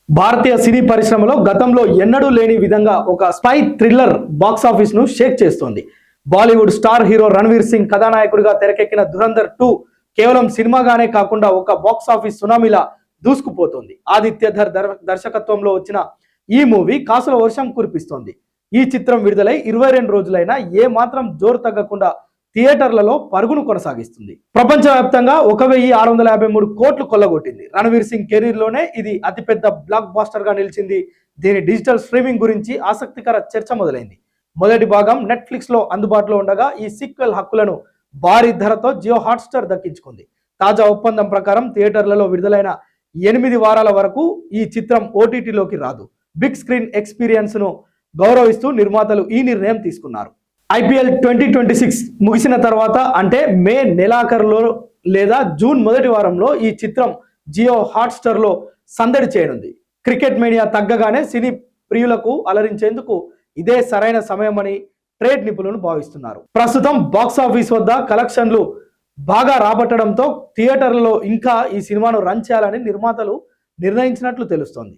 భారతీయ సినీ పరిశ్రమలో గతంలో ఎన్నడూ లేని విధంగా ఒక స్పై థ్రిల్లర్ బాక్స్ ఆఫీస్ ను షేక్ చేస్తోంది. బాలీవుడ్ స్టార్ హీరో రణవీర్ సింగ్ కథానాయకుడిగా తెరకెక్కిన ధురంధర్ 2 కేవలం సినిమాగానే కాకుండా ఒక బాక్స్ ఆఫీస్ సునామీలా దూసుకుపోతోంది. ఆదిత్య ధర్ దర్శకత్వంలో వచ్చిన ఈ మూవీ కాసుల వర్షం కురిపిస్తోంది. ఈ చిత్రం విడుదలై 22 రోజులైనా ఏ మాత్రం జోరు తగ్గకుండా థియేటర్లలో పరుగును కొనసాగిస్తుంది. ప్రపంచవ్యాప్తంగా 1653 కోట్లు కొల్లగొట్టింది. రణవీర్ సింగ్ కెరీర్ లోనే ఇది అతిపెద్ద బ్లాక్ బాస్టర్ గా నిలిచింది. దీని డిజిటల్ స్ట్రీమింగ్ గురించి ఆసక్తికర చర్చ మొదలైంది. మొదటి భాగం నెట్ఫ్లిక్స్ లో అందుబాటులో ఉండగా ఈ సీక్వెల్ హక్కులను భారీ ధరతో జియో హాట్స్టార్ దక్కించుకుంది. తాజా ఒప్పందం ప్రకారం థియేటర్లలో విడుదలైన 8 వారాల వరకు ఈ చిత్రం ఓటీటీలోకి రాదు. బిగ్ స్క్రీన్ ఎక్స్పీరియన్స్ ను గౌరవిస్తూ నిర్మాతలు ఈ నిర్ణయం తీసుకున్నారు. IPL 2026 ముగిసిన తర్వాత అంటే మే నెలాఖరులో లేదా జూన్ మొదటి వారంలో ఈ చిత్రం జియో హాట్స్టార్ లో సందడి చేయనుంది. క్రికెట్ మేనియా తగ్గగానే సినీ ప్రియులకు అలరించేందుకు ఇదే సరైన సమయమని ట్రేడ్ నిపుణులు భావిస్తున్నారు. ప్రస్తుతం బాక్స్ ఆఫీస్ వద్ద కలెక్షన్లు బాగా రాబట్టడంతో థియేటర్లలో ఇంకా ఈ సినిమాను రన్ చేయాలని నిర్మాతలు నిర్ణయించినట్లు తెలుస్తోంది.